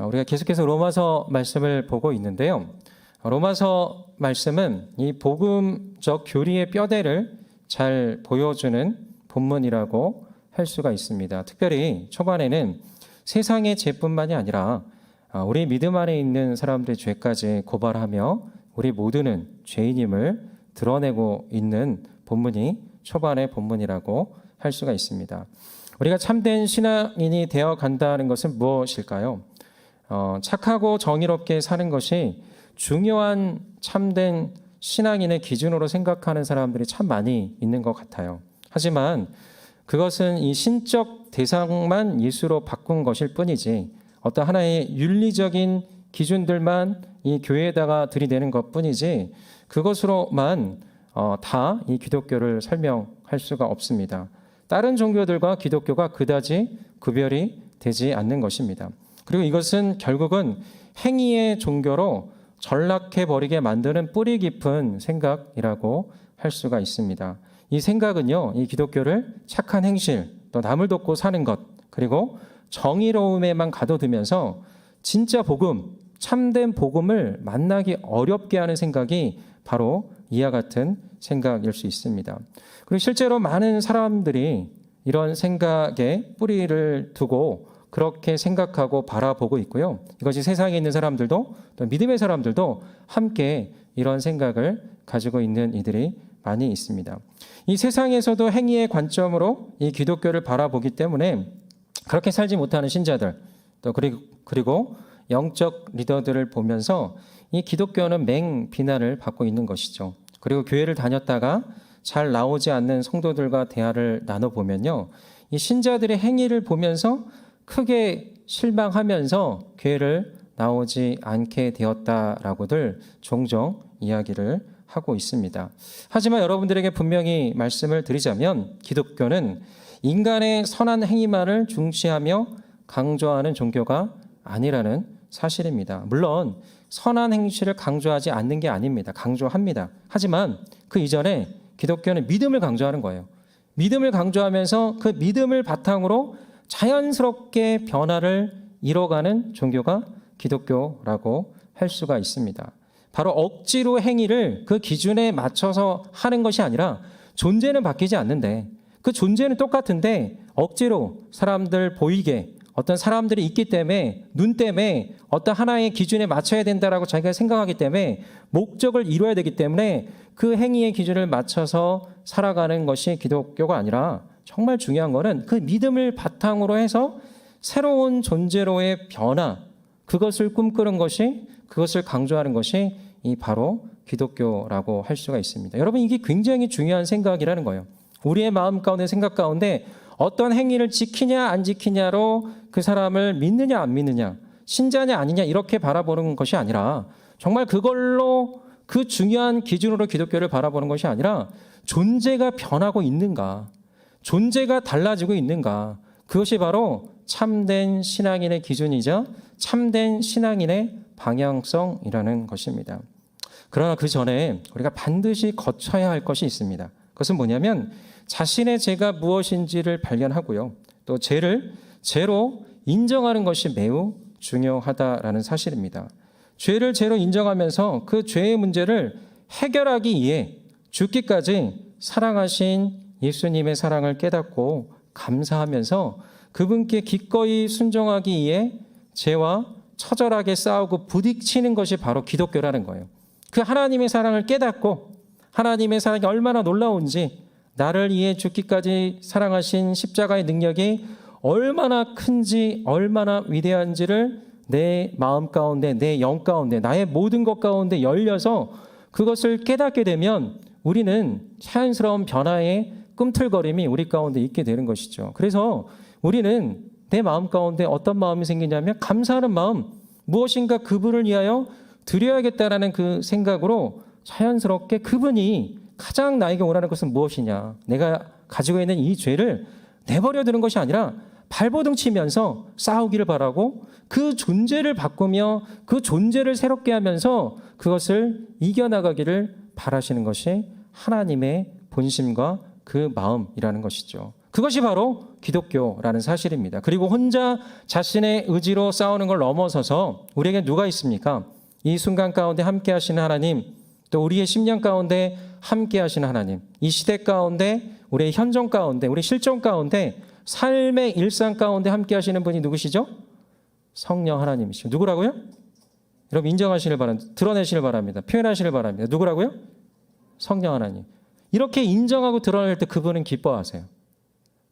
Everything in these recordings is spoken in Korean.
우리가 계속해서 로마서 말씀을 보고 있는데요. 로마서 말씀은 이 복음적 교리의 뼈대를 잘 보여주는 본문이라고 할 수가 있습니다. 특별히 초반에는 세상의 죄뿐만이 아니라 우리 믿음 안에 있는 사람들의 죄까지 고발하며 우리 모두는 죄인임을 드러내고 있는 본문이 초반의 본문이라고 할 수가 있습니다. 우리가 참된 신앙인이 되어 간다는 것은 무엇일까요? 착하고 정의롭게 사는 것이 중요한 참된 신앙인의 기준으로 생각하는 사람들이 참 많이 있는 것 같아요. 하지만 그것은 이 신적 대상만 예수로 바꾼 것일 뿐이지 어떤 하나의 윤리적인 기준들만 이 교회에다가 들이대는 것 뿐이지 그것으로만 다 이 기독교를 설명할 수가 없습니다. 다른 종교들과 기독교가 그다지 구별이 되지 않는 것입니다. 그리고 이것은 결국은 행위의 종교로 전락해버리게 만드는 뿌리 깊은 생각이라고 할 수가 있습니다. 이 생각은요, 이 기독교를 착한 행실, 또 남을 돕고 사는 것, 그리고 정의로움에만 가둬두면서 진짜 복음, 참된 복음을 만나기 어렵게 하는 생각이 바로 이와 같은 생각일 수 있습니다. 그리고 실제로 많은 사람들이 이런 생각에 뿌리를 두고 그렇게 생각하고 바라보고 있고요. 이것이 세상에 있는 사람들도 또 믿음의 사람들도 함께 이런 생각을 가지고 있는 이들이 많이 있습니다. 이 세상에서도 행위의 관점으로 이 기독교를 바라보기 때문에 그렇게 살지 못하는 신자들 또 그리고 영적 리더들을 보면서 이 기독교는 맹비난을 받고 있는 것이죠. 그리고 교회를 다녔다가 잘 나오지 않는 성도들과 대화를 나눠보면요. 이 신자들의 행위를 보면서 크게 실망하면서 교회를 나오지 않게 되었다라고들 종종 이야기를 하고 있습니다. 하지만 여러분들에게 분명히 말씀을 드리자면 기독교는 인간의 선한 행위만을 중시하며 강조하는 종교가 아니라는 사실입니다. 물론 선한 행실을 강조하지 않는 게 아닙니다. 강조합니다. 하지만 그 이전에 기독교는 믿음을 강조하는 거예요. 믿음을 강조하면서 그 믿음을 바탕으로 자연스럽게 변화를 이뤄가는 종교가 기독교라고 할 수가 있습니다. 바로 억지로 행위를 그 기준에 맞춰서 하는 것이 아니라 존재는 바뀌지 않는데 그 존재는 똑같은데 억지로 사람들 보이게 어떤 사람들이 있기 때문에 눈 때문에 어떤 하나의 기준에 맞춰야 된다라고 자기가 생각하기 때문에 목적을 이루어야 되기 때문에 그 행위의 기준을 맞춰서 살아가는 것이 기독교가 아니라 정말 중요한 것은 그 믿음을 바탕으로 해서 새로운 존재로의 변화, 그것을 꿈꾸는 것이, 그것을 강조하는 것이 이 바로 기독교라고 할 수가 있습니다. 여러분, 이게 굉장히 중요한 생각이라는 거예요. 우리의 마음 가운데, 생각 가운데 어떤 행위를 지키냐 안 지키냐로 그 사람을 믿느냐 안 믿느냐, 신자냐 아니냐 이렇게 바라보는 것이 아니라 정말 그걸로 그 중요한 기준으로 기독교를 바라보는 것이 아니라 존재가 변하고 있는가, 존재가 달라지고 있는가, 그것이 바로 참된 신앙인의 기준이자 참된 신앙인의 방향성이라는 것입니다. 그러나 그 전에 우리가 반드시 거쳐야 할 것이 있습니다. 그것은 뭐냐면 자신의 죄가 무엇인지를 발견하고요. 또 죄를 죄로 인정하는 것이 매우 중요하다라는 사실입니다. 죄를 죄로 인정하면서 그 죄의 문제를 해결하기 위해 죽기까지 사랑하신 예수님의 사랑을 깨닫고 감사하면서 그분께 기꺼이 순종하기 위해 죄와 처절하게 싸우고 부딪히는 것이 바로 기독교라는 거예요. 그 하나님의 사랑을 깨닫고 하나님의 사랑이 얼마나 놀라운지, 나를 위해 죽기까지 사랑하신 십자가의 능력이 얼마나 큰지, 얼마나 위대한지를 내 마음 가운데, 내 영 가운데, 나의 모든 것 가운데 열려서 그것을 깨닫게 되면 우리는 자연스러운 변화의 꿈틀거림이 우리 가운데 있게 되는 것이죠. 그래서 우리는 내 마음 가운데 어떤 마음이 생기냐면 감사하는 마음, 무엇인가 그분을 위하여 드려야겠다라는 그 생각으로 자연스럽게 그분이 가장 나에게 원하는 것은 무엇이냐, 내가 가지고 있는 이 죄를 내버려 두는 것이 아니라 발버둥 치면서 싸우기를 바라고 그 존재를 바꾸며 그 존재를 새롭게 하면서 그것을 이겨나가기를 바라시는 것이 하나님의 본심과 그 마음이라는 것이죠. 그것이 바로 기독교라는 사실입니다. 그리고 혼자 자신의 의지로 싸우는 걸 넘어서서 우리에게 누가 있습니까? 이 순간 가운데 함께 하시는 하나님, 또 우리의 심령 가운데 함께 하시는 하나님, 이 시대 가운데, 우리의 현존 가운데, 우리 실존 가운데, 삶의 일상 가운데 함께 하시는 분이 누구시죠? 성령 하나님이시죠. 누구라고요? 여러분 인정하시길 바랍니다. 드러내시길 바랍니다. 표현하시길 바랍니다. 누구라고요? 성령 하나님. 이렇게 인정하고 드러낼 때 그분은 기뻐하세요.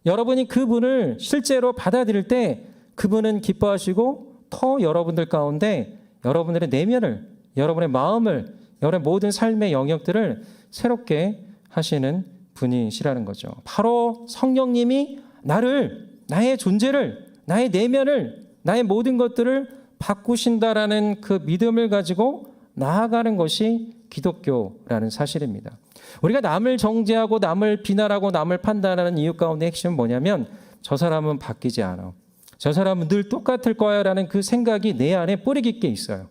여러분이 그분을 실제로 받아들일 때 그분은 기뻐하시고 더 여러분들 가운데 여러분들의 내면을, 여러분의 마음을, 여러분의 모든 삶의 영역들을 새롭게 하시는 분이시라는 거죠. 바로 성령님이 나의 존재를, 나의 내면을, 나의 모든 것들을 바꾸신다라는 그 믿음을 가지고 나아가는 것이 기독교라는 사실입니다. 우리가 남을 정죄하고 남을 비난하고 남을 판단하는 이유 가운데 핵심은 뭐냐면 저 사람은 바뀌지 않아. 저 사람은 늘 똑같을 거야 라는 그 생각이 내 안에 뿌리 깊게 있어요.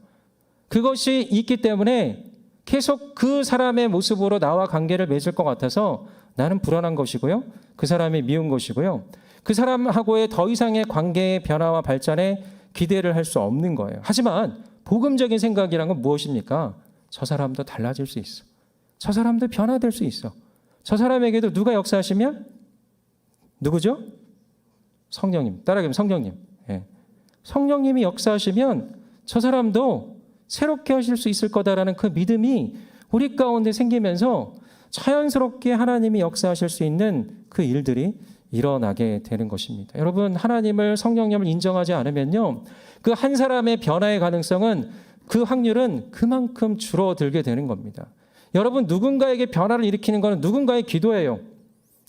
그것이 있기 때문에 계속 그 사람의 모습으로 나와 관계를 맺을 것 같아서 나는 불안한 것이고요. 그 사람이 미운 것이고요. 그 사람하고의 더 이상의 관계의 변화와 발전에 기대를 할 수 없는 거예요. 하지만 복음적인 생각이란 건 무엇입니까? 저 사람도 달라질 수 있어. 저 사람도 변화될 수 있어. 저 사람에게도 누가 역사하시면? 누구죠? 성령님. 따라하면 성령님. 예. 성령님이 역사하시면 저 사람도 새롭게 하실 수 있을 거다라는 그 믿음이 우리 가운데 생기면서 자연스럽게 하나님이 역사하실 수 있는 그 일들이 일어나게 되는 것입니다. 여러분, 하나님을, 성령님을 인정하지 않으면요, 그 한 사람의 변화의 가능성은, 그 확률은 그만큼 줄어들게 되는 겁니다. 여러분, 누군가에게 변화를 일으키는 것은 누군가의 기도예요.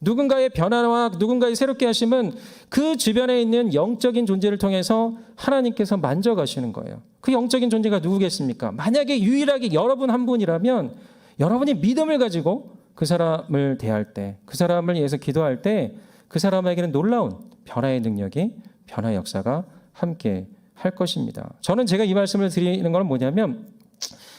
누군가의 변화와 누군가의 새롭게 하심은 그 주변에 있는 영적인 존재를 통해서 하나님께서 만져가시는 거예요. 그 영적인 존재가 누구겠습니까? 만약에 유일하게 여러분 한 분이라면 여러분이 믿음을 가지고 그 사람을 대할 때, 그 사람을 위해서 기도할 때 그 사람에게는 놀라운 변화의 능력이, 변화의 역사가 함께 할 것입니다. 저는 제가 이 말씀을 드리는 건 뭐냐면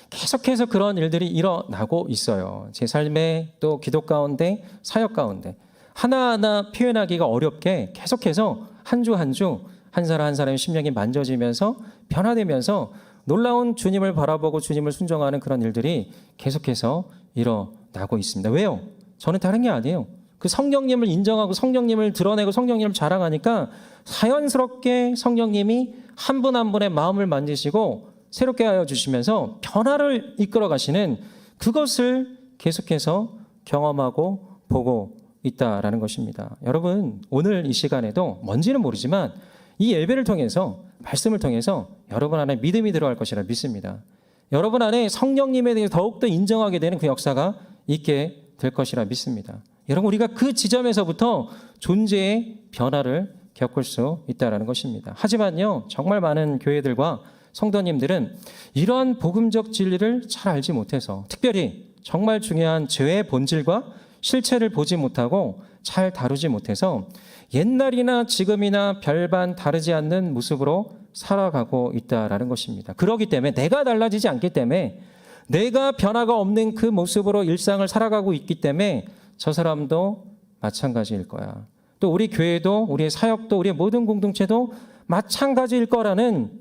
계속해서 그런 일들이 일어나고 있어요. 제 삶에 또 기도 가운데, 사역 가운데 하나하나 표현하기가 어렵게 계속해서 한 주 한 주 한 사람 한 사람의 심령이 만져지면서 변화되면서 놀라운 주님을 바라보고 주님을 순종하는 그런 일들이 계속해서 일어나고 있습니다. 왜요? 저는 다른 게 아니에요. 그 성령님을 인정하고 성령님을 드러내고 성령님을 자랑하니까 자연스럽게 성령님이 한 분 한 분의 마음을 만지시고 새롭게 하여 주시면서 변화를 이끌어 가시는 그것을 계속해서 경험하고 보고 있다라는 것입니다. 여러분, 오늘 이 시간에도 뭔지는 모르지만 이 예배를 통해서, 말씀을 통해서 여러분 안에 믿음이 들어갈 것이라 믿습니다. 여러분 안에 성령님에 대해 더욱더 인정하게 되는 그 역사가 있게 될 것이라 믿습니다. 여러분, 우리가 그 지점에서부터 존재의 변화를 겪을 수 있다는 것입니다. 하지만요, 정말 많은 교회들과 성도님들은 이러한 복음적 진리를 잘 알지 못해서, 특별히 정말 중요한 죄의 본질과 실체를 보지 못하고 잘 다루지 못해서 옛날이나 지금이나 별반 다르지 않는 모습으로 살아가고 있다는 것입니다. 그렇기 때문에 내가 달라지지 않기 때문에, 내가 변화가 없는 그 모습으로 일상을 살아가고 있기 때문에 저 사람도 마찬가지일 거야. 또 우리 교회도, 우리의 사역도, 우리의 모든 공동체도 마찬가지일 거라는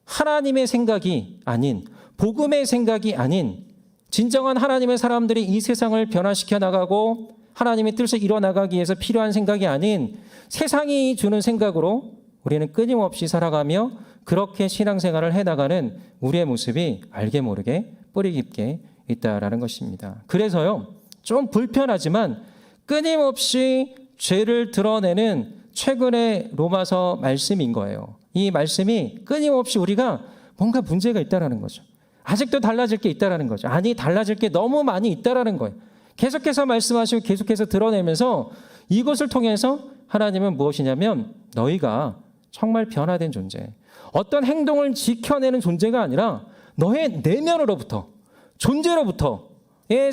하나님의 생각이 아닌, 복음의 생각이 아닌, 진정한 하나님의 사람들이 이 세상을 변화시켜 나가고 하나님의 뜻을 이뤄나가기 위해서 필요한 생각이 아닌 세상이 주는 생각으로 우리는 끊임없이 살아가며 그렇게 신앙생활을 해나가는 우리의 모습이 알게 모르게 뿌리 깊게 있다라는 것입니다. 그래서요, 좀 불편하지만 끊임없이 죄를 드러내는 최근의 로마서 말씀인 거예요. 이 말씀이 끊임없이 우리가 뭔가 문제가 있다라는 거죠. 아직도 달라질 게 있다라는 거죠. 아니, 달라질 게 너무 많이 있다라는 거예요. 계속해서 말씀하시고 계속해서 드러내면서 이것을 통해서 하나님은 무엇이냐면 너희가 정말 변화된 존재, 어떤 행동을 지켜내는 존재가 아니라 너의 내면으로부터, 존재로부터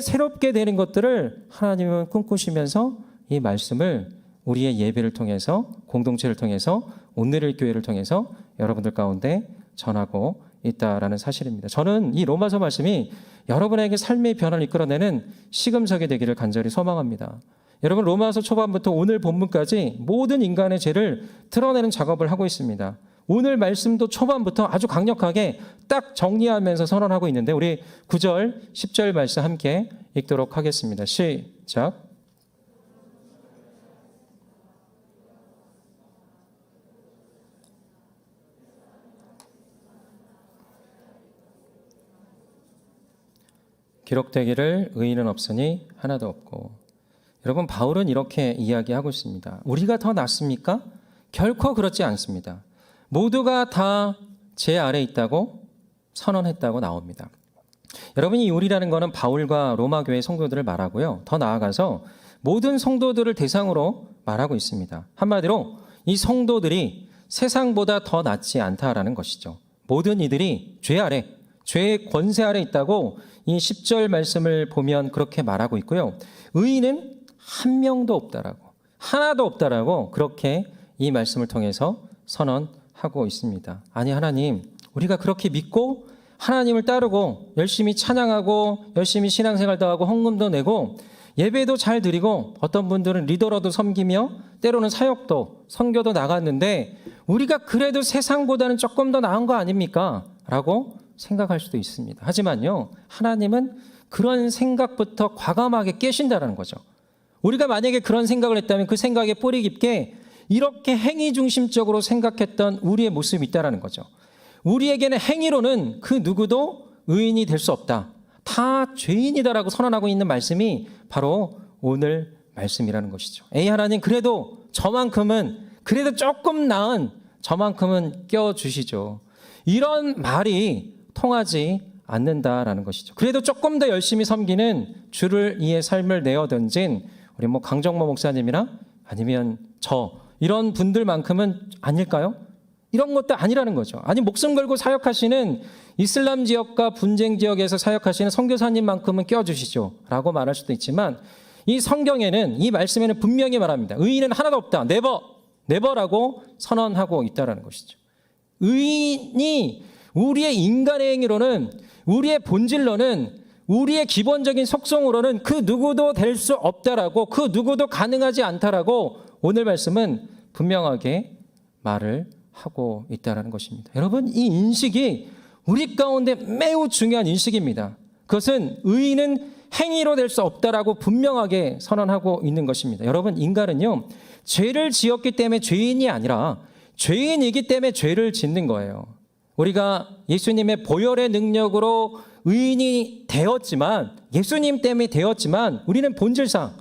새롭게 되는 것들을 하나님은 꿈꾸시면서 이 말씀을 우리의 예배를 통해서, 공동체를 통해서, 온누리 교회를 통해서 여러분들 가운데 전하고 있다라는 사실입니다. 저는 이 로마서 말씀이 여러분에게 삶의 변화를 이끌어내는 시금석이 되기를 간절히 소망합니다. 여러분 로마서 초반부터 오늘 본문까지 모든 인간의 죄를 드러내는 작업을 하고 있습니다. 오늘 말씀도 초반부터 아주 강력하게 딱 정리하면서 선언하고 있는데 우리 9절, 10절 말씀 함께 읽도록 하겠습니다. 시작. 기록되기를 의인은 없으니 하나도 없고. 여러분 바울은 이렇게 이야기하고 있습니다. 우리가 더 낫습니까? 결코 그렇지 않습니다. 모두가 다 제 아래 있다고 선언했다고 나옵니다. 여러분 이 우리라는 것은 바울과 로마 교회 성도들을 말하고요. 더 나아가서 모든 성도들을 대상으로 말하고 있습니다. 한마디로 이 성도들이 세상보다 더 낫지 않다라는 것이죠. 모든 이들이 죄 아래, 죄의 권세 아래 있다고 이 10절 말씀을 보면 그렇게 말하고 있고요. 의인은 한 명도 없다라고, 하나도 없다라고 그렇게 이 말씀을 통해서 선언하고 있습니다. 아니 하나님, 우리가 그렇게 믿고 하나님을 따르고 열심히 찬양하고 열심히 신앙생활도 하고 헌금도 내고 예배도 잘 드리고 어떤 분들은 리더로도 섬기며 때로는 사역도 선교도 나갔는데 우리가 그래도 세상보다는 조금 더 나은 거 아닙니까? 라고 생각할 수도 있습니다. 하지만요, 하나님은 그런 생각부터 과감하게 깨신다는 거죠. 우리가 만약에 그런 생각을 했다면 그 생각에 뿌리 깊게 이렇게 행위 중심적으로 생각했던 우리의 모습이 있다는 거죠. 우리에게는 행위로는 그 누구도 의인이 될 수 없다. 다 죄인이다라고 선언하고 있는 말씀이 바로 오늘 말씀이라는 것이죠. 에이 하나님, 그래도 저만큼은, 그래도 조금 나은 저만큼은 껴주시죠. 이런 말이 통하지 않는다라는 것이죠. 그래도 조금 더 열심히 섬기는 주를 위해 삶을 내어던진 우리 강정모 목사님이나 아니면 이런 분들만큼은 아닐까요? 이런 것도 아니라는 거죠. 아니 목숨 걸고 사역하시는 이슬람 지역과 분쟁 지역에서 사역하시는 선교사님만큼은 껴주시죠 라고 말할 수도 있지만 이 성경에는, 이 말씀에는 분명히 말합니다. 의인은 하나도 없다. 네버라고 선언하고 있다는 것이죠. 의인이 우리의 인간의 행위로는, 우리의 본질로는, 우리의 기본적인 속성으로는 그 누구도 될 수 없다라고, 그 누구도 가능하지 않다라고 오늘 말씀은 분명하게 말을 하고 있다는 것입니다. 여러분 이 인식이 우리 가운데 매우 중요한 인식입니다. 그것은 의인은 행위로 될 수 없다라고 분명하게 선언하고 있는 것입니다. 여러분 인간은요, 죄를 지었기 때문에 죄인이 아니라 죄인이기 때문에 죄를 짓는 거예요. 우리가 예수님의 보혈의 능력으로 의인이 되었지만, 예수님 때문에 되었지만 우리는 본질상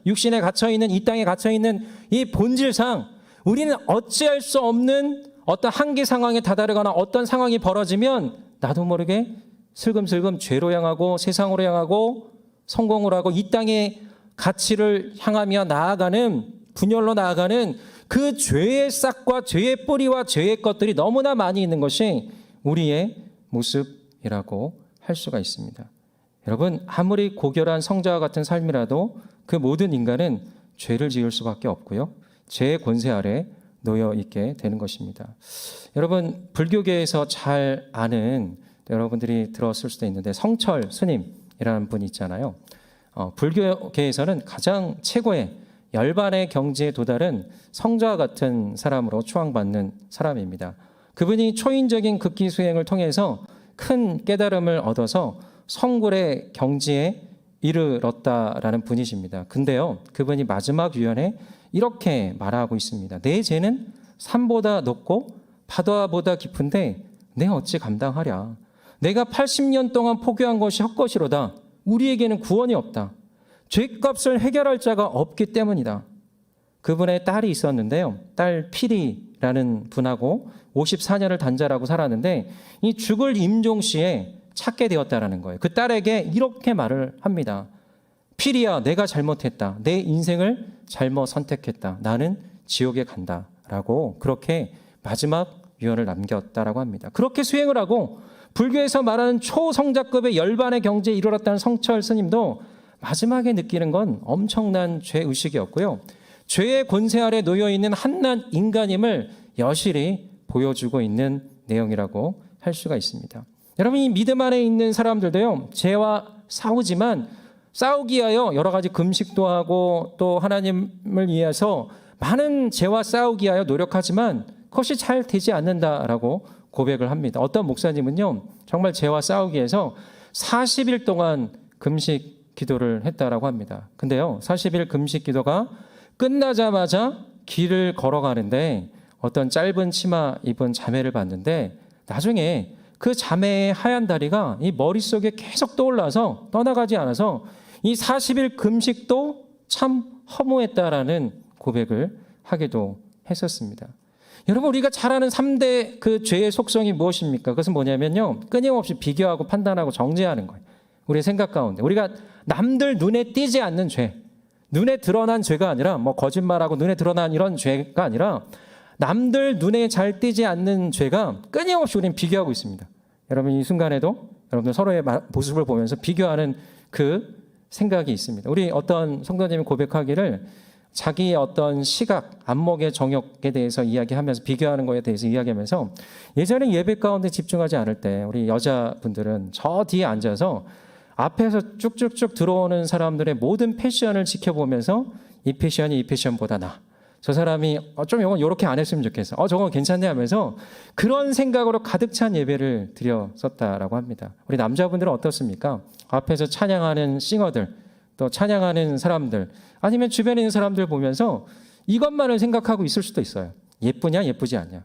육신에 갇혀있는, 이 땅에 갇혀있는 이 본질상 우리는 어찌할 수 없는 어떤 한계 상황에 다다르거나 어떤 상황이 벌어지면 나도 모르게 슬금슬금 죄로 향하고 세상으로 향하고 성공을 하고 이 땅의 가치를 향하며 나아가는, 분열로 나아가는 그 죄의 싹과 죄의 뿌리와 죄의 것들이 너무나 많이 있는 것이 우리의 모습이라고 할 수가 있습니다. 여러분 아무리 고결한 성자와 같은 삶이라도 그 모든 인간은 죄를 지을 수밖에 없고요. 죄의 권세 아래 놓여 있게 되는 것입니다. 여러분 불교계에서 잘 아는, 여러분들이 들었을 수도 있는데 성철 스님이라는 분이 있잖아요. 불교계에서는 가장 최고의 열반의 경지에 도달은 성자와 같은 사람으로 추앙받는 사람입니다. 그분이 초인적인 극기 수행을 통해서 큰 깨달음을 얻어서 성불의 경지에 이르렀다라는 분이십니다. 근데요, 그분이 마지막 유언에 이렇게 말하고 있습니다. 내 죄는 산보다 높고 바다보다 깊은데 내 어찌 감당하랴. 내가 80년 동안 포교한 것이 헛것이로다. 우리에게는 구원이 없다. 죄값을 해결할 자가 없기 때문이다. 그분의 딸이 있었는데요. 딸 피리라는 분하고 54년을 단절하고 살았는데 이 죽을 임종시에 찾게 되었다라는 거예요. 그 딸에게 이렇게 말을 합니다. 피리야, 내가 잘못했다. 내 인생을 잘못 선택했다. 나는 지옥에 간다. 라고 그렇게 마지막 유언을 남겼다라고 합니다. 그렇게 수행을 하고 불교에서 말하는 초성자급의 열반의 경지에 이르렀다는 성철 스님도 마지막에 느끼는 건 엄청난 죄의식이었고요. 죄의 권세 아래 놓여있는 한낱 인간임을 여실히 보여주고 있는 내용이라고 할 수가 있습니다. 여러분 이 믿음 안에 있는 사람들도요, 죄와 싸우지만 싸우기 위하여 여러 가지 금식도 하고 또 하나님을 위해서 많은 죄와 싸우기 위하여 노력하지만 그것이 잘 되지 않는다라고 고백을 합니다. 어떤 목사님은요, 정말 죄와 싸우기 위해서 40일 동안 금식 기도를 했다라고 합니다. 근데요, 40일 금식 기도가 끝나자마자 길을 걸어가는데 어떤 짧은 치마 입은 자매를 봤는데 나중에 그 자매의 하얀 다리가 이 머릿속에 계속 떠올라서 떠나가지 않아서 이 40일 금식도 참 허무했다라는 고백을 하기도 했었습니다. 여러분, 우리가 잘 아는 3대 그 죄의 속성이 무엇입니까? 그것은 뭐냐면요, 끊임없이 비교하고 판단하고 정죄하는 거예요. 우리의 생각 가운데 우리가 남들 눈에 띄지 않는 죄, 눈에 드러난 죄가 아니라 뭐 거짓말하고 눈에 드러난 이런 죄가 아니라 남들 눈에 잘 띄지 않는 죄가 끊임없이 우리는 비교하고 있습니다. 여러분, 이 순간에도 여러분들 서로의 모습을 보면서 비교하는 그 생각이 있습니다. 우리 어떤 성도님이 고백하기를 자기의 어떤 시각, 안목의 정욕에 대해서 이야기하면서 비교하는 거에 대해서 이야기하면서 예전에 예배 가운데 집중하지 않을 때 우리 여자분들은 저 뒤에 앉아서 앞에서 쭉쭉쭉 들어오는 사람들의 모든 패션을 지켜보면서 이 패션이 이 패션보다 나아. 저 사람이 좀 이건 이렇게 안 했으면 좋겠어. 저거 괜찮네 하면서 그런 생각으로 가득 찬 예배를 드렸었다라고 합니다. 우리 남자분들은 어떻습니까? 앞에서 찬양하는 싱어들, 또 찬양하는 사람들, 아니면 주변에 있는 사람들 보면서 이것만을 생각하고 있을 수도 있어요. 예쁘냐, 예쁘지 않냐.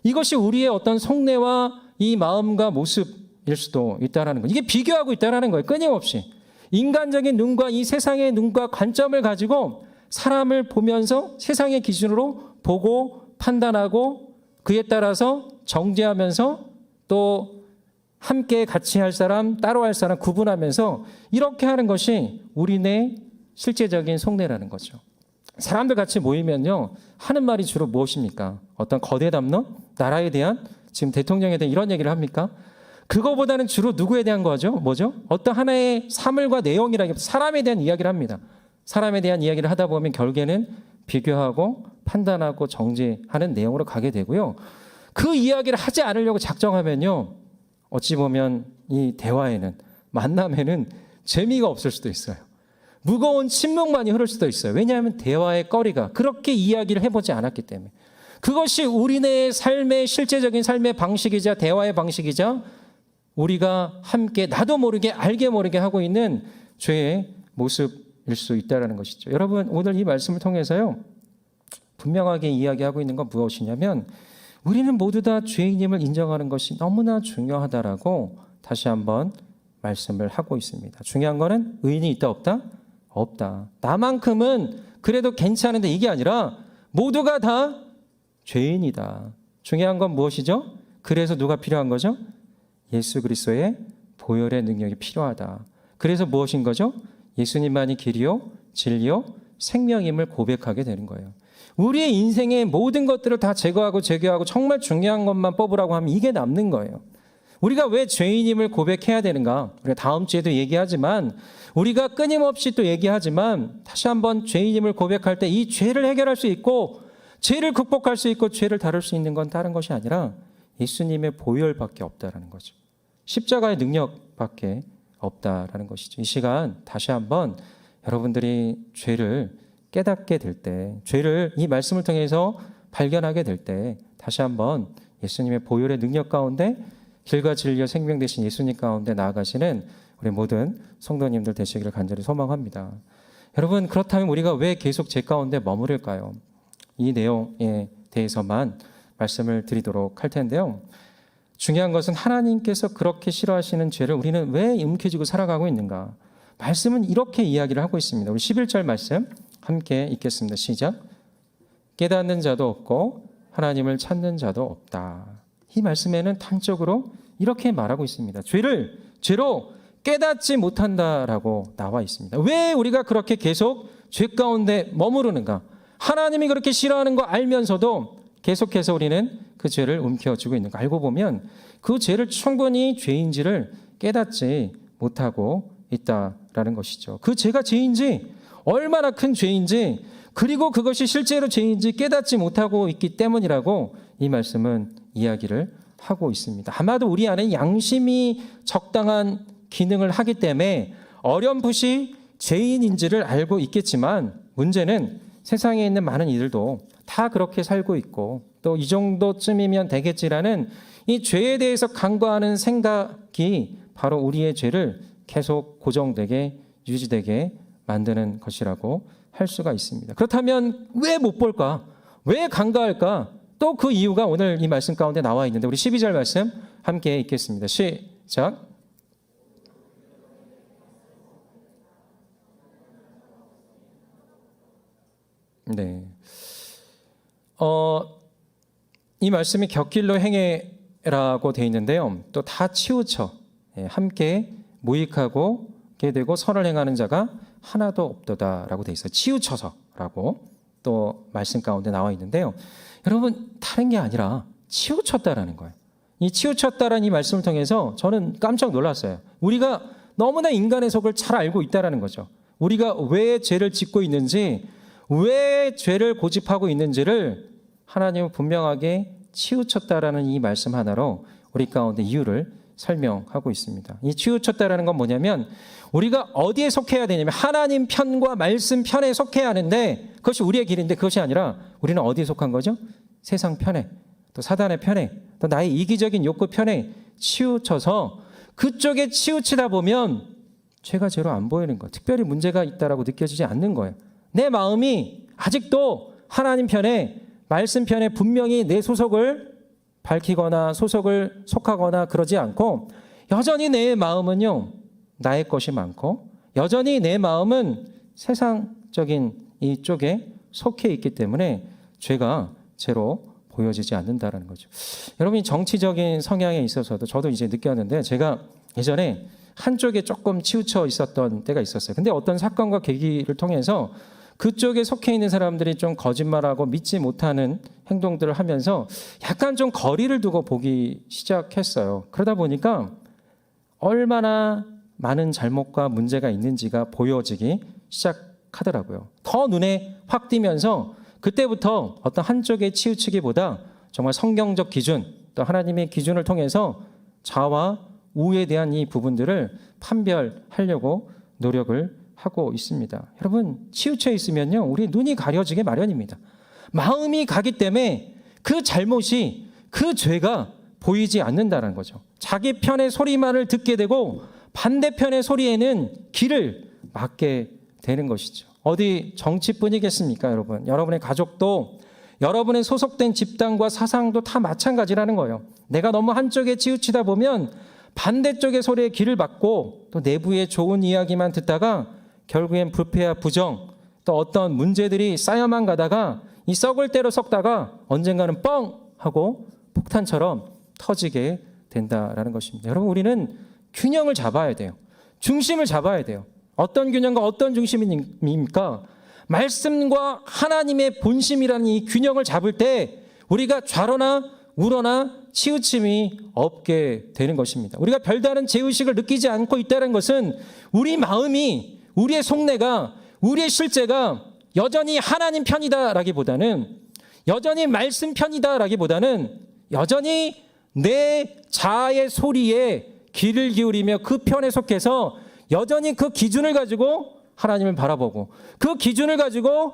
이것이 우리의 어떤 속내와 이 마음과 모습일 수도 있다라는 거예요. 이게 비교하고 있다라는 거예요. 끊임없이. 인간적인 눈과 이 세상의 눈과 관점을 가지고 사람을 보면서 세상의 기준으로 보고 판단하고 그에 따라서 정죄하면서 또 함께 같이 할 사람, 따로 할 사람 구분하면서 이렇게 하는 것이 우리네 실제적인 속내라는 거죠. 사람들 같이 모이면요, 하는 말이 주로 무엇입니까? 어떤 거대 담론? 나라에 대한? 지금 대통령에 대한 이런 얘기를 합니까? 그거보다는 주로 누구에 대한 거죠? 뭐죠? 어떤 하나의 사물과 내용이라기보다 사람에 대한 이야기를 합니다. 사람에 대한 이야기를 하다 보면 결국에는 비교하고 판단하고 정죄하는 내용으로 가게 되고요. 그 이야기를 하지 않으려고 작정하면요, 어찌 보면 이 대화에는, 만남에는 재미가 없을 수도 있어요. 무거운 침묵만이 흐를 수도 있어요. 왜냐하면 대화의 거리가 그렇게 이야기를 해보지 않았기 때문에. 그것이 우리네 삶의 실제적인 삶의 방식이자 대화의 방식이자 우리가 함께 나도 모르게 알게 모르게 하고 있는 죄의 모습일 수 있다는 것이죠. 여러분, 오늘 이 말씀을 통해서요, 분명하게 이야기하고 있는 건 무엇이냐면 우리는 모두 다 죄인임을 인정하는 것이 너무나 중요하다라고 다시 한번 말씀을 하고 있습니다. 중요한 거는 의인이 있다 없다? 없다. 나만큼은 그래도 괜찮은데 이게 아니라 모두가 다 죄인이다. 중요한 건 무엇이죠? 그래서 누가 필요한 거죠? 예수 그리스도의 보혈의 능력이 필요하다. 그래서 무엇인 거죠? 예수님만이 길이요, 진리요, 생명임을 고백하게 되는 거예요. 우리의 인생의 모든 것들을 다 제거하고 제거하고 정말 중요한 것만 뽑으라고 하면 이게 남는 거예요. 우리가 왜 죄인임을 고백해야 되는가? 우리가 다음 주에도 얘기하지만 우리가 끊임없이 또 얘기하지만 다시 한번 죄인임을 고백할 때 이 죄를 해결할 수 있고 죄를 극복할 수 있고 죄를 다룰 수 있는 건 다른 것이 아니라 예수님의 보혈밖에 없다라는 거죠. 십자가의 능력밖에 없다라는 것이죠. 이 시간 다시 한번 여러분들이 죄를 깨닫게 될 때, 죄를 이 말씀을 통해서 발견하게 될 때 다시 한번 예수님의 보혈의 능력 가운데 길과 진리와 생명 되신 예수님 가운데 나아가시는 우리 모든 성도님들 되시기를 간절히 소망합니다. 여러분, 그렇다면 우리가 왜 계속 죄 가운데 머무를까요? 이 내용에 대해서만 말씀을 드리도록 할 텐데요. 중요한 것은 하나님께서 그렇게 싫어하시는 죄를 우리는 왜 움켜쥐고 살아가고 있는가? 말씀은 이렇게 이야기를 하고 있습니다. 우리 11절 말씀 함께 읽겠습니다. 시작. 깨닫는 자도 없고 하나님을 찾는 자도 없다. 이 말씀에는 단적으로 이렇게 말하고 있습니다. 죄를 죄로 깨닫지 못한다라고 나와 있습니다. 왜 우리가 그렇게 계속 죄 가운데 머무르는가? 하나님이 그렇게 싫어하는 거 알면서도 계속해서 우리는 그 죄를 움켜쥐고 있는 거 알고 보면 그 죄를 충분히 죄인지를 깨닫지 못하고 있다라는 것이죠. 그 죄가 죄인지, 얼마나 큰 죄인지, 그리고 그것이 실제로 죄인지 깨닫지 못하고 있기 때문이라고 이 말씀은 이야기를 하고 있습니다. 아마도 우리 안에 양심이 적당한 기능을 하기 때문에 어렴풋이 죄인인지를 알고 있겠지만 문제는 세상에 있는 많은 이들도 다 그렇게 살고 있고 또 이 정도쯤이면 되겠지라는 이 죄에 대해서 간과하는 생각이 바로 우리의 죄를 계속 고정되게 유지되게 만드는 것이라고 할 수가 있습니다. 그렇다면 왜 못 볼까? 왜 간과할까? 또 그 이유가 오늘 이 말씀 가운데 나와 있는데 우리 12절 말씀 함께 읽겠습니다. 시작. 네. 이 말씀이 곁길로 행해라고 되어 있는데요. 또 다 치우쳐 함께 모익하고 게 되고 선을 행하는 자가 하나도 없도다라고 되어 있어요. 치우쳐서라고 또 말씀 가운데 나와 있는데요. 여러분 다른 게 아니라 치우쳤다라는 거예요. 이 치우쳤다라는 이 말씀을 통해서 저는 깜짝 놀랐어요. 우리가 너무나 인간의 속을 잘 알고 있다라는 거죠. 우리가 왜 죄를 짓고 있는지, 왜 죄를 고집하고 있는지를 하나님은 분명하게 치우쳤다라는 이 말씀 하나로 우리 가운데 이유를 설명하고 있습니다. 이 치우쳤다라는 건 뭐냐면 우리가 어디에 속해야 되냐면 하나님 편과 말씀 편에 속해야 하는데 그것이 우리의 길인데 그것이 아니라 우리는 어디에 속한 거죠? 세상 편에, 또 사단의 편에, 또 나의 이기적인 욕구 편에 치우쳐서 그쪽에 치우치다 보면 죄가 죄로 안 보이는 거예요. 특별히 문제가 있다라고 느껴지지 않는 거예요. 내 마음이 아직도 하나님 편에, 말씀 편에 분명히 내 소속을 밝히거나 소속을 속하거나 그러지 않고 여전히 내 마음은요 나의 것이 많고 여전히 내 마음은 세상적인 이쪽에 속해 있기 때문에 죄가 죄로 보여지지 않는다라는 거죠. 여러분이 정치적인 성향에 있어서도 저도 이제 느꼈는데 제가 예전에 한쪽에 조금 치우쳐 있었던 때가 있었어요. 근데 어떤 사건과 계기를 통해서 그쪽에 속해 있는 사람들이 좀 거짓말하고 믿지 못하는 행동들을 하면서 약간 좀 거리를 두고 보기 시작했어요. 그러다 보니까 얼마나 많은 잘못과 문제가 있는지가 보여지기 시작하더라고요. 더 눈에 확 띄면서 그때부터 어떤 한쪽에 치우치기보다 정말 성경적 기준, 또 하나님의 기준을 통해서 좌와 우에 대한 이 부분들을 판별하려고 노력을 하고 있습니다. 여러분 치우쳐 있으면요 우리 눈이 가려지게 마련입니다. 마음이 가기 때문에 그 잘못이, 그 죄가 보이지 않는다는 거죠. 자기 편의 소리만을 듣게 되고 반대편의 소리에는 귀를 막게 되는 것이죠. 어디 정치뿐이겠습니까, 여러분? 여러분의 가족도, 여러분의 소속된 집단과 사상도 다 마찬가지라는 거예요. 내가 너무 한쪽에 치우치다 보면 반대쪽의 소리에 귀를 막고 또 내부의 좋은 이야기만 듣다가 결국엔 부패와 부정, 또 어떤 문제들이 쌓여만 가다가 이 썩을 대로 썩다가 언젠가는 뻥 하고 폭탄처럼 터지게 된다라는 것입니다. 여러분 우리는 균형을 잡아야 돼요. 중심을 잡아야 돼요. 어떤 균형과 어떤 중심입니까? 말씀과 하나님의 본심이라는 이 균형을 잡을 때 우리가 좌로나 우로나 치우침이 없게 되는 것입니다. 우리가 별다른 죄의식을 느끼지 않고 있다는 것은 우리 마음이, 우리의 속내가, 우리의 실제가 여전히 하나님 편이다라기보다는, 여전히 말씀 편이다라기보다는 여전히 내 자아의 소리에 귀를 기울이며 그 편에 속해서 여전히 그 기준을 가지고 하나님을 바라보고 그 기준을 가지고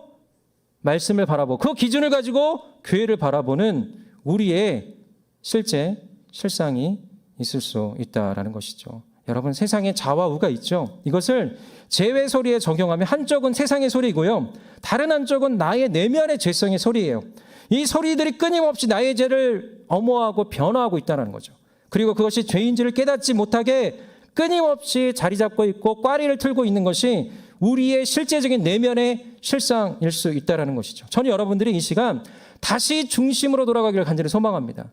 말씀을 바라보고 그 기준을 가지고 교회를 바라보는 우리의 실상이 있을 수 있다라는 것이죠. 여러분 세상에 자와 우가 있죠. 이것을 죄의 소리에 적용하면 한쪽은 세상의 소리고요. 다른 한쪽은 나의 내면의 죄성의 소리예요. 이 소리들이 끊임없이 나의 죄를 엄호하고 변화하고 있다는 거죠. 그리고 그것이 죄인지를 깨닫지 못하게 끊임없이 자리 잡고 있고 꽈리를 틀고 있는 것이 우리의 실제적인 내면의 실상일 수 있다는 것이죠. 저는 여러분들이 이 시간 다시 중심으로 돌아가기를 간절히 소망합니다.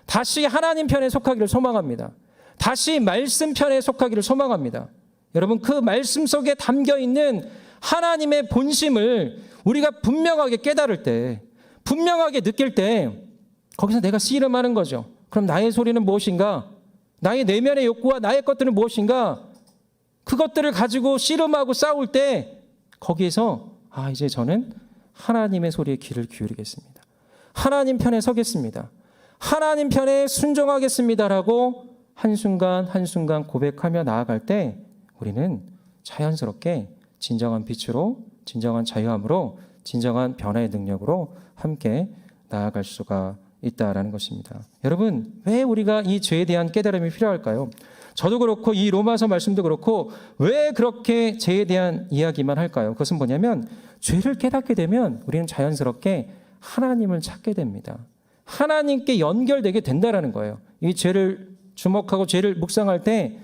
다시 하나님 편에 속하기를 소망합니다. 다시 말씀 편에 속하기를 소망합니다. 여러분 그 말씀 속에 담겨있는 하나님의 본심을 우리가 분명하게 깨달을 때, 분명하게 느낄 때 거기서 내가 씨름하는 거죠. 그럼 나의 소리는 무엇인가? 나의 내면의 욕구와 나의 것들은 무엇인가? 그것들을 가지고 씨름하고 싸울 때 거기에서 이제 저는 하나님의 소리에 귀를 기울이겠습니다. 하나님 편에 서겠습니다. 하나님 편에 순종하겠습니다라고 한순간 한순간 고백하며 나아갈 때 우리는 자연스럽게 진정한 빛으로, 진정한 자유함으로, 진정한 변화의 능력으로 함께 나아갈 수가 있다라는 것입니다. 여러분, 왜 우리가 이 죄에 대한 깨달음이 필요할까요? 저도 그렇고 이 로마서 말씀도 그렇고 왜 그렇게 죄에 대한 이야기만 할까요? 그것은 뭐냐면 죄를 깨닫게 되면 우리는 자연스럽게 하나님을 찾게 됩니다. 하나님께 연결되게 된다라는 거예요. 이 죄를 주목하고 죄를 묵상할 때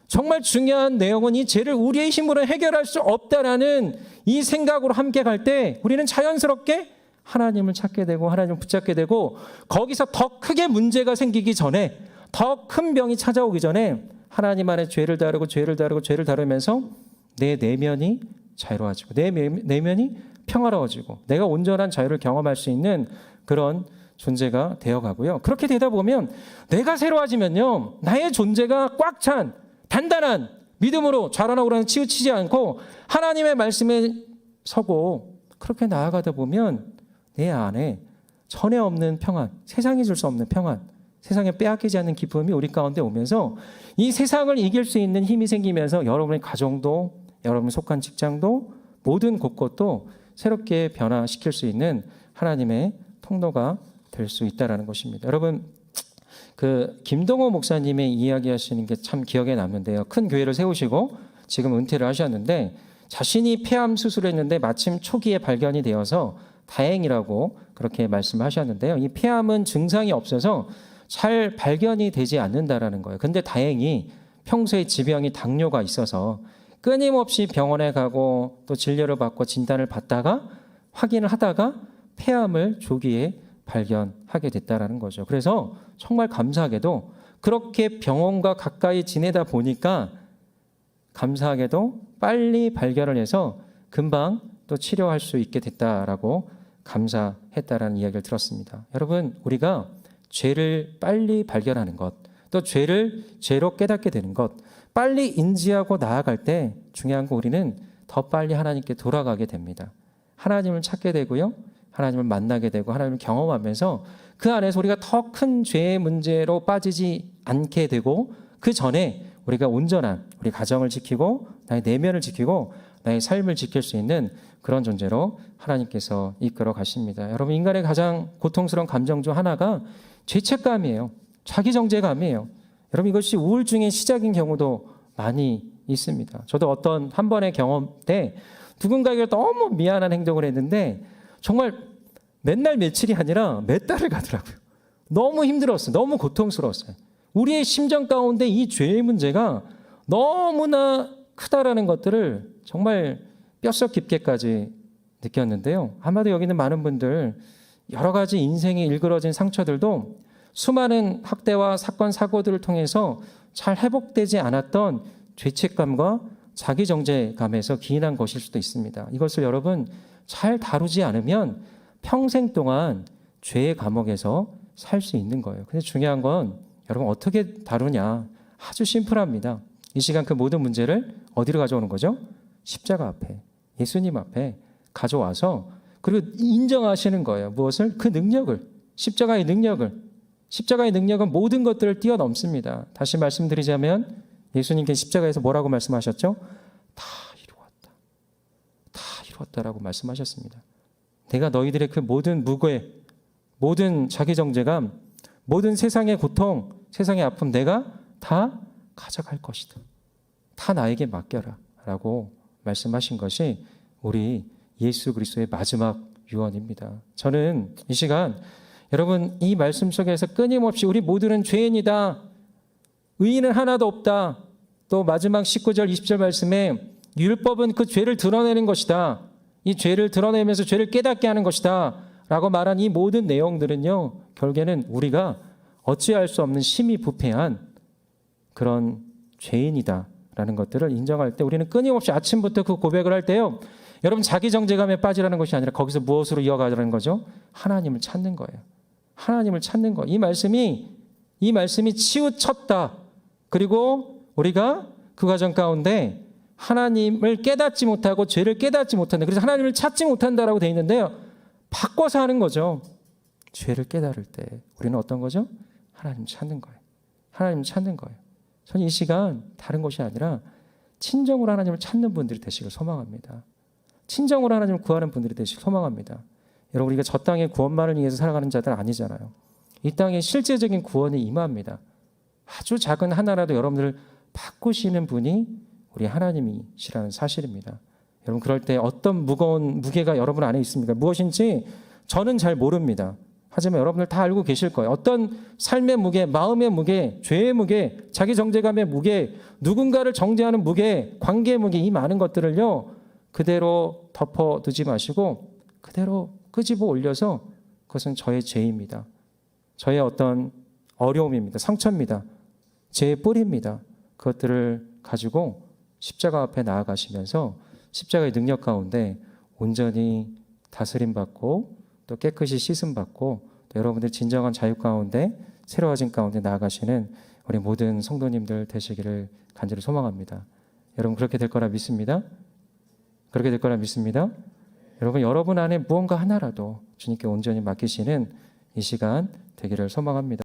정말 중요한 내용은 이 죄를 우리의 힘으로 해결할 수 없다라는 이 생각으로 함께 갈 때 우리는 자연스럽게 하나님을 찾게 되고 하나님을 붙잡게 되고 거기서 더 크게 문제가 생기기 전에 더 큰 병이 찾아오기 전에 하나님 안에 죄를 다루고 죄를 다루고 죄를 다루면서 내 내면이 자유로워지고 내 내면이 평화로워지고 내가 온전한 자유를 경험할 수 있는 그런 존재가 되어가고요. 그렇게 되다 보면 내가 새로워지면요. 나의 존재가 꽉 찬 단단한 믿음으로 자라나고 치우치지 않고 하나님의 말씀에 서고 그렇게 나아가다 보면 내 안에 전에 없는 평안, 세상이 줄 수 없는 평안, 세상에 빼앗기지 않는 기쁨이 우리 가운데 오면서 이 세상을 이길 수 있는 힘이 생기면서 여러분의 가정도, 여러분 속한 직장도 모든 곳곳도 새롭게 변화시킬 수 있는 하나님의 통로가 될 수 있다는 것입니다. 여러분, 그 김동호 목사님의 이야기하시는 게 참 기억에 남는데요. 큰 교회를 세우시고 지금 은퇴를 하셨는데 자신이 폐암 수술을 했는데 마침 초기에 발견이 되어서 다행이라고 그렇게 말씀하셨는데요. 이 폐암은 증상이 없어서 잘 발견이 되지 않는다라는 거예요. 근데 다행히 평소에 지병이 당뇨가 있어서 끊임없이 병원에 가고 또 진료를 받고 진단을 받다가 확인을 하다가 폐암을 조기에 발견하게 됐다라는 거죠. 그래서 정말 감사하게도 그렇게 병원과 가까이 지내다 보니까 감사하게도 빨리 발견을 해서 금방 또 치료할 수 있게 됐다라고 감사했다라는 이야기를 들었습니다. 여러분, 우리가 죄를 빨리 발견하는 것, 또 죄를 죄로 깨닫게 되는 것, 빨리 인지하고 나아갈 때 중요한 거 우리는 더 빨리 하나님께 돌아가게 됩니다. 하나님을 찾게 되고요. 하나님을 만나게 되고 하나님을 경험하면서 그 안에서 우리가 더 큰 죄의 문제로 빠지지 않게 되고 그 전에 우리가 온전한 우리 가정을 지키고 나의 내면을 지키고 나의 삶을 지킬 수 있는 그런 존재로 하나님께서 이끌어 가십니다. 여러분, 인간의 가장 고통스러운 감정 중 하나가 죄책감이에요. 자기정죄감이에요. 여러분, 이것이 우울증의 시작인 경우도 많이 있습니다. 저도 어떤 한 번의 경험 때 누군가에게 너무 미안한 행동을 했는데 정말 몇 날 며칠이 아니라 몇 달을 가더라고요. 너무 힘들었어요. 너무 고통스러웠어요. 우리의 심정 가운데 이 죄의 문제가 너무나 크다라는 것들을 정말 뼛속 깊게까지 느꼈는데요. 아마도 여기 있는 많은 분들 여러 가지 인생이 일그러진 상처들도 수많은 학대와 사건, 사고들을 통해서 잘 회복되지 않았던 죄책감과 자기정죄감에서 기인한 것일 수도 있습니다. 이것을 여러분 잘 다루지 않으면 평생 동안 죄의 감옥에서 살 수 있는 거예요. 근데 중요한 건 여러분 어떻게 다루냐. 아주 심플합니다. 이 시간 그 모든 문제를 어디로 가져오는 거죠? 십자가 앞에, 예수님 앞에 가져와서 그리고 인정하시는 거예요. 무엇을? 그 능력을, 십자가의 능력은 모든 것들을 뛰어넘습니다. 다시 말씀드리자면 예수님께 십자가에서 뭐라고 말씀하셨죠? 다 이루었다라고 말씀하셨습니다. 내가 너희들의 그 모든 무고에, 모든 자기정죄감, 모든 세상의 고통, 세상의 아픔 내가 다 가져갈 것이다. 다 나에게 맡겨라 라고 말씀하신 것이 우리 예수 그리스도의 마지막 유언입니다. 저는 이 시간 여러분 이 말씀 속에서 끊임없이 우리 모두는 죄인이다. 의인은 하나도 없다. 또 마지막 19절 20절 말씀에 율법은 그 죄를 드러내는 것이다. 이 죄를 드러내면서 죄를 깨닫게 하는 것이다. 라고 말한 이 모든 내용들은요. 결국에는 우리가 어찌할 수 없는 심히 부패한 그런 죄인이다. 라는 것들을 인정할 때 우리는 끊임없이 아침부터 그 고백을 할 때요. 여러분 자기 정죄감에 빠지라는 것이 아니라 거기서 무엇으로 이어가라는 거죠? 하나님을 찾는 거예요. 하나님을 찾는 거. 이 말씀이 치우쳤다. 그리고 우리가 그 과정 가운데 하나님을 깨닫지 못하고 죄를 깨닫지 못한다. 그래서 하나님을 찾지 못한다라고 되어 있는데요. 바꿔서 하는 거죠. 죄를 깨달을 때 우리는 어떤 거죠? 하나님 찾는 거예요. 하나님 찾는 거예요. 저는 이 시간 다른 것이 아니라 친정으로 하나님을 찾는 분들이 되시길 소망합니다. 친정으로 하나님을 구하는 분들이 되시길 소망합니다. 여러분, 우리가 저 땅의 구원만을 위해서 살아가는 자들 아니잖아요. 이 땅에 실제적인 구원이 임합니다. 아주 작은 하나라도 여러분들을 바꾸시는 분이 우리 하나님이시라는 사실입니다. 여러분, 그럴 때 어떤 무거운 무게가 여러분 안에 있습니까? 무엇인지 저는 잘 모릅니다. 하지만 여러분들 다 알고 계실 거예요. 어떤 삶의 무게, 마음의 무게, 죄의 무게, 자기 정죄감의 무게, 누군가를 정죄하는 무게, 관계의 무게, 이 많은 것들을요, 그대로 덮어두지 마시고 그대로 끄집어 올려서 그것은 저의 죄입니다. 저의 어떤 어려움입니다. 상처입니다. 죄의 뿌리입니다. 그것들을 가지고 십자가 앞에 나아가시면서 십자가의 능력 가운데 온전히 다스림받고 또 깨끗이 씻음받고 또 여러분들 진정한 자유 가운데 새로워진 가운데 나아가시는 우리 모든 성도님들 되시기를 간절히 소망합니다. 여러분, 그렇게 될 거라 믿습니다. 그렇게 될 거라 믿습니다. 여러분 안에 무언가 하나라도 주님께 온전히 맡기시는 이 시간 되기를 소망합니다.